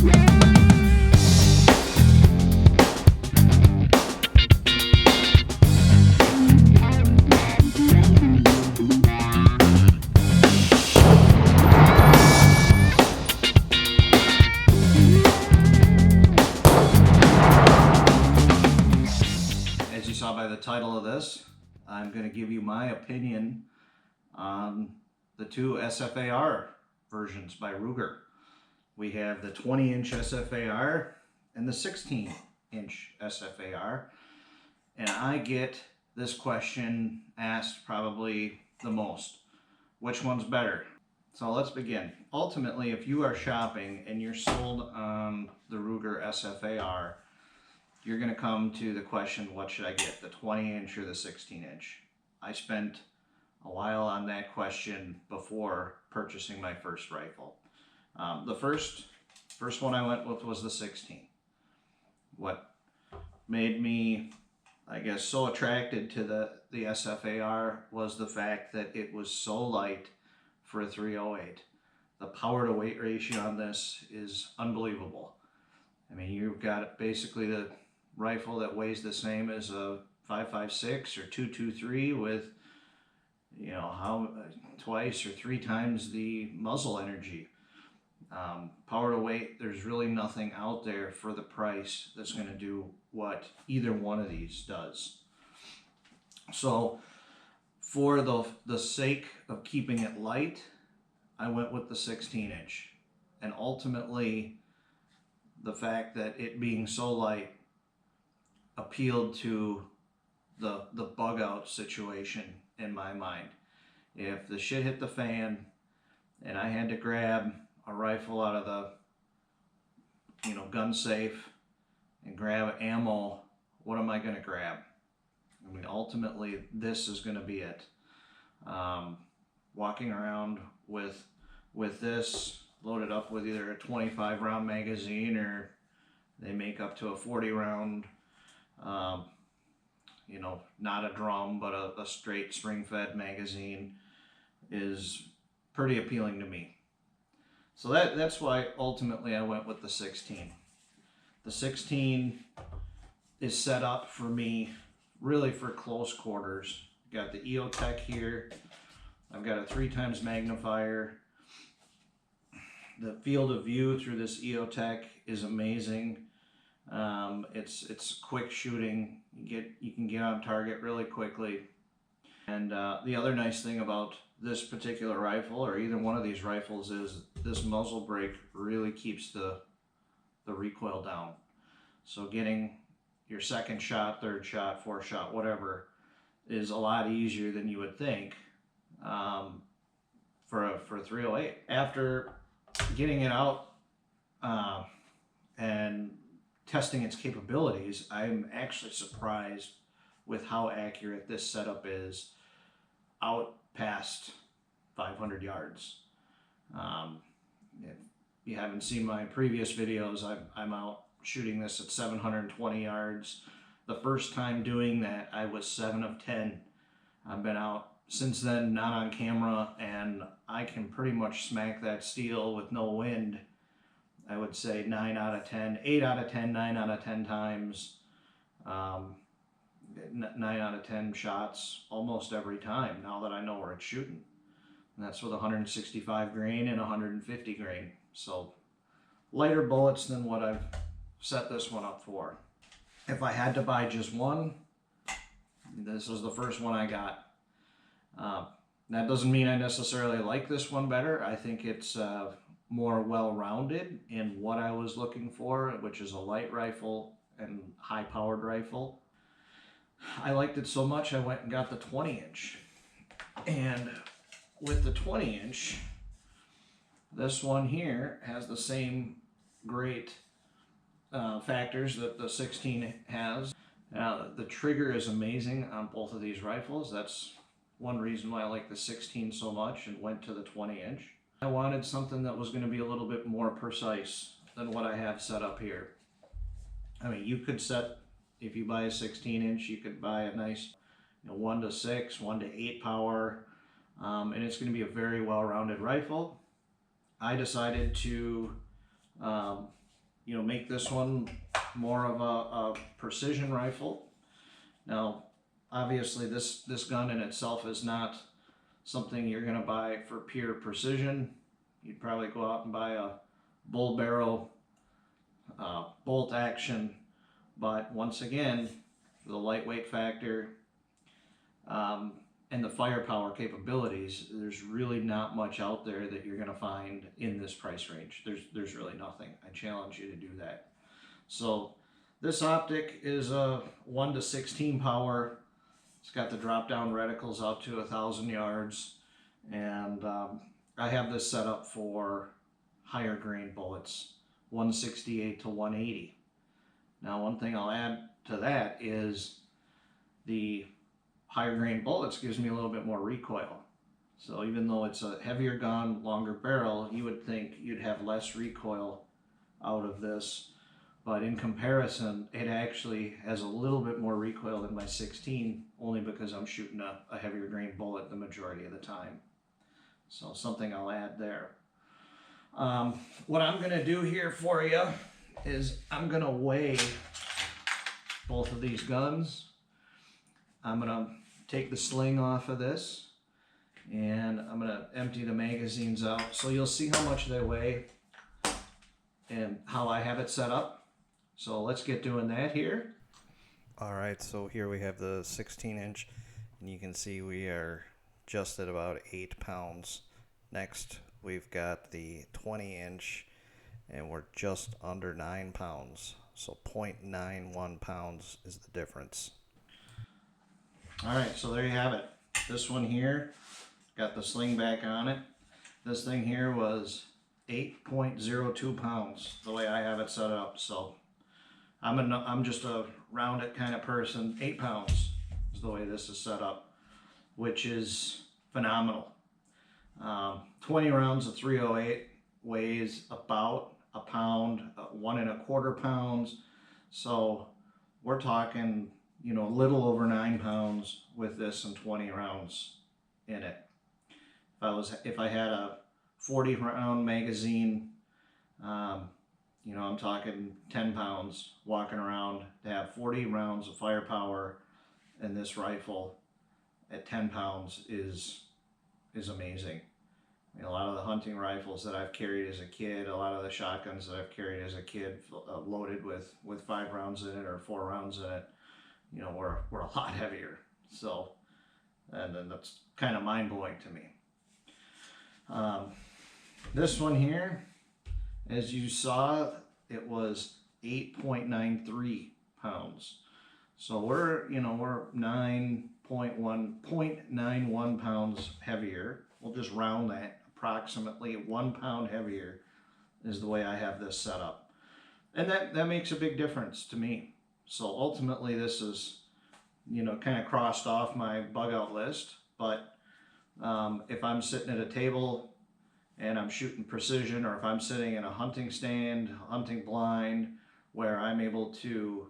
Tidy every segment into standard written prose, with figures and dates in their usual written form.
As you saw by the title of this, I'm going to give you my opinion on the two SFAR versions by Ruger. We have the 20-inch SFAR and the 16-inch SFAR, and I get this question asked probably the most. Which one's better? So let's begin. Ultimately, if you are shopping and you're sold on the Ruger SFAR, you're going to come to the question, what should I get, the 20-inch or the 16-inch? I spent a while on that question before purchasing my first rifle. The first one I went with was the 16. What made me, I guess, so attracted to the SFAR was the fact that it was so light for a 308. The power to weight ratio on this is unbelievable. I mean, you've got basically the rifle that weighs the same as a 5.56 or 2.23 with, you know, twice or three times the muzzle energy. Power to weight, there's really nothing out there for the price that's going to do what either one of these does. So for the sake of keeping it light, I went with the 16-inch. And ultimately, the fact that it being so light appealed to the bug out situation in my mind. If the shit hit the fan and I had to grab a rifle out of the, you know, gun safe and grab ammo, what am I going to grab? I mean, ultimately, this is going to be it. Walking around with this loaded up with either a 25 round magazine, or they make up to a 40 round, you know, not a drum, but a straight spring-fed magazine, is pretty appealing to me. So that's why ultimately I went with the 16. The 16 is set up for me really for close quarters. Got the EOTech here. I've got a 3x magnifier. The field of view through this EOTech is amazing. It's quick shooting. You can get on target really quickly. And the other nice thing about this particular rifle, or either one of these rifles, is this muzzle brake really keeps the recoil down. So getting your second shot, third shot, fourth shot, whatever, is a lot easier than you would think for a 308. After getting it out and testing its capabilities, I'm actually surprised with how accurate this setup is out past 500 yards. If you haven't seen my previous videos, I'm out shooting this at 720 yards. The first time doing that, I was 7 of 10. I've been out since then, not on camera, and I can pretty much smack that steel with no wind. I would say 9 out of 10, 8 out of 10, 9 out of 10 times, 9 out of 10 shots almost every time, now that I know where it's shooting. And that's with 165 grain and 150 grain. So lighter bullets than what I've set this one up for. If I had to buy just one, this is the first one I got. That doesn't mean I necessarily like this one better. I think it's more well-rounded in what I was looking for, which is a light rifle and high-powered rifle. I liked it so much I went and got the 20-inch. And with the 20-inch, this one here has the same great factors that the 16 has. The trigger is amazing on both of these rifles. That's one reason why I like the 16 so much and went to the 20-inch. I wanted something that was going to be a little bit more precise than what I have set up here. I mean, you could set, if you buy a 16-inch, you could buy a nice 1 to 6, 1 to 8 power, and it's going to be a very well-rounded rifle. I decided to make this one more of a precision rifle. Now, obviously this gun in itself is not something you're going to buy for pure precision. You'd probably go out and buy a bull barrel bolt action, but once again, the lightweight factor and the firepower capabilities, there's really not much out there that you're going to find in this price range. There's really nothing. I challenge you to do that. So this optic is a 1 to 16 power. It's got the drop down reticles out to 1,000 yards, and I have this set up for higher grain bullets, 168 to 180. Now, one thing I'll add to that is the higher grain bullets gives me a little bit more recoil. So even though it's a heavier gun, longer barrel, you would think you'd have less recoil out of this. But in comparison, it actually has a little bit more recoil than my 16, only because I'm shooting a heavier grain bullet the majority of the time. So something I'll add there. What I'm going to do here for you is I'm going to weigh both of these guns. I'm going to take the sling off of this, and I'm going to empty the magazines out. So you'll see how much they weigh and how I have it set up. So let's get doing that here. All right, so here we have the 16-inch, and you can see we are just at about 8 pounds. Next, we've got the 20-inch, and we're just under 9 pounds. So 0.91 pounds is the difference. All right, so there you have it. This one here, got the sling back on it. This thing here was 8.02 pounds, the way I have it set up. So I'm just a rounded kind of person. 8 pounds is the way this is set up, which is phenomenal. 20 rounds of 308 weighs about a pound, 1.25 pounds. So we're talking, a little over 9 pounds with this and 20 rounds in it. If I had a 40 round magazine, I'm talking 10 pounds walking around. To have 40 rounds of firepower in this rifle at 10 pounds is amazing. A lot of the hunting rifles that I've carried as a kid, a lot of the shotguns that I've carried as a kid, loaded with 5 rounds in it or 4 rounds in it, were a lot heavier. So, and then that's kind of mind-blowing to me. This one here, as you saw, it was 8.93 pounds. So we're 9.91 pounds heavier. We'll just round that. Approximately 1 pound heavier is the way I have this set up. And that makes a big difference to me. So ultimately this is, kind of crossed off my bug out list. But if I'm sitting at a table and I'm shooting precision, or if I'm sitting in a hunting stand, hunting blind, where I'm able to,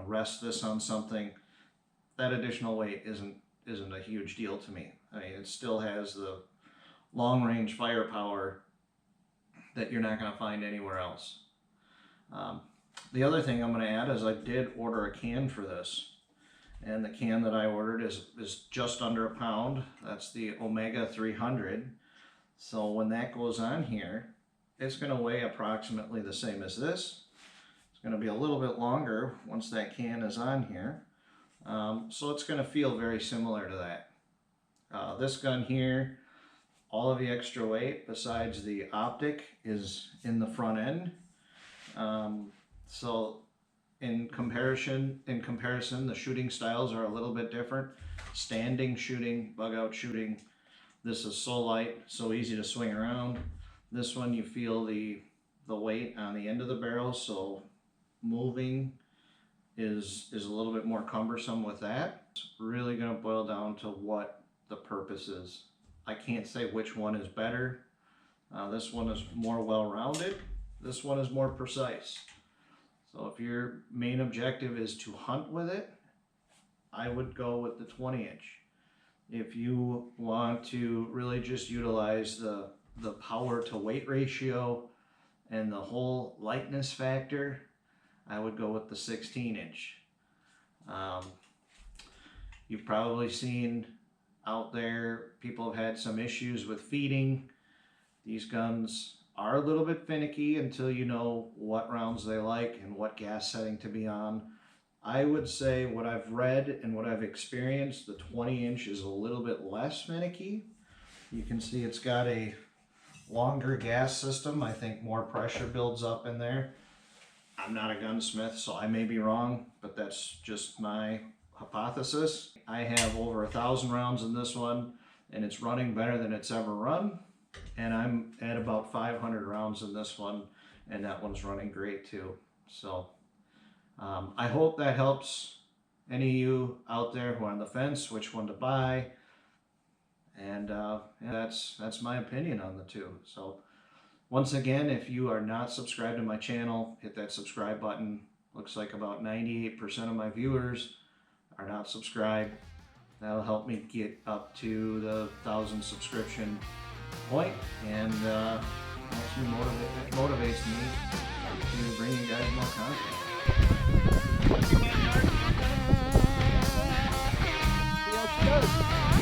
rest this on something, that additional weight isn't a huge deal to me. I mean, it still has the long-range firepower that you're not going to find anywhere else. The other thing I'm going to add is I did order a can for this, and the can that I ordered is just under a pound. That's the Omega 300. So when that goes on here, it's going to weigh approximately the same as this. It's going to be a little bit longer once that can is on here. So it's going to feel very similar to that. This gun here, all of the extra weight besides the optic is in the front end. So in comparison, the shooting styles are a little bit different. Standing shooting, bug out shooting. This is so light, so easy to swing around. This one, you feel the weight on the end of the barrel, so moving is a little bit more cumbersome with that. It's really going to boil down to what the purpose is. I can't say which one is better. This one is more well-rounded. This one is more precise. So if your main objective is to hunt with it, I would go with the 20-inch. If you want to really just utilize the power to weight ratio and the whole lightness factor, I would go with the 16 inch. You've probably seen out there, people have had some issues with feeding. These guns are a little bit finicky until you know what rounds they like and what gas setting to be on. I would say what I've read and what I've experienced, the 20 inch is a little bit less finicky. You can see it's got a longer gas system. I think more pressure builds up in there. I'm not a gunsmith, so I may be wrong, but that's just my hypothesis. I have over 1,000 rounds in this one, and it's running better than it's ever run. And I'm at about 500 rounds in this one, and that one's running great too. So I hope that helps any of you out there who are on the fence which one to buy. And that's my opinion on the two. So once again, if you are not subscribed to my channel, hit that subscribe button. Looks like about 98% of my viewers are not subscribed. That'll help me get up to the 1,000 subscription point, and helps me motivates me to bring you guys more content. Feels good.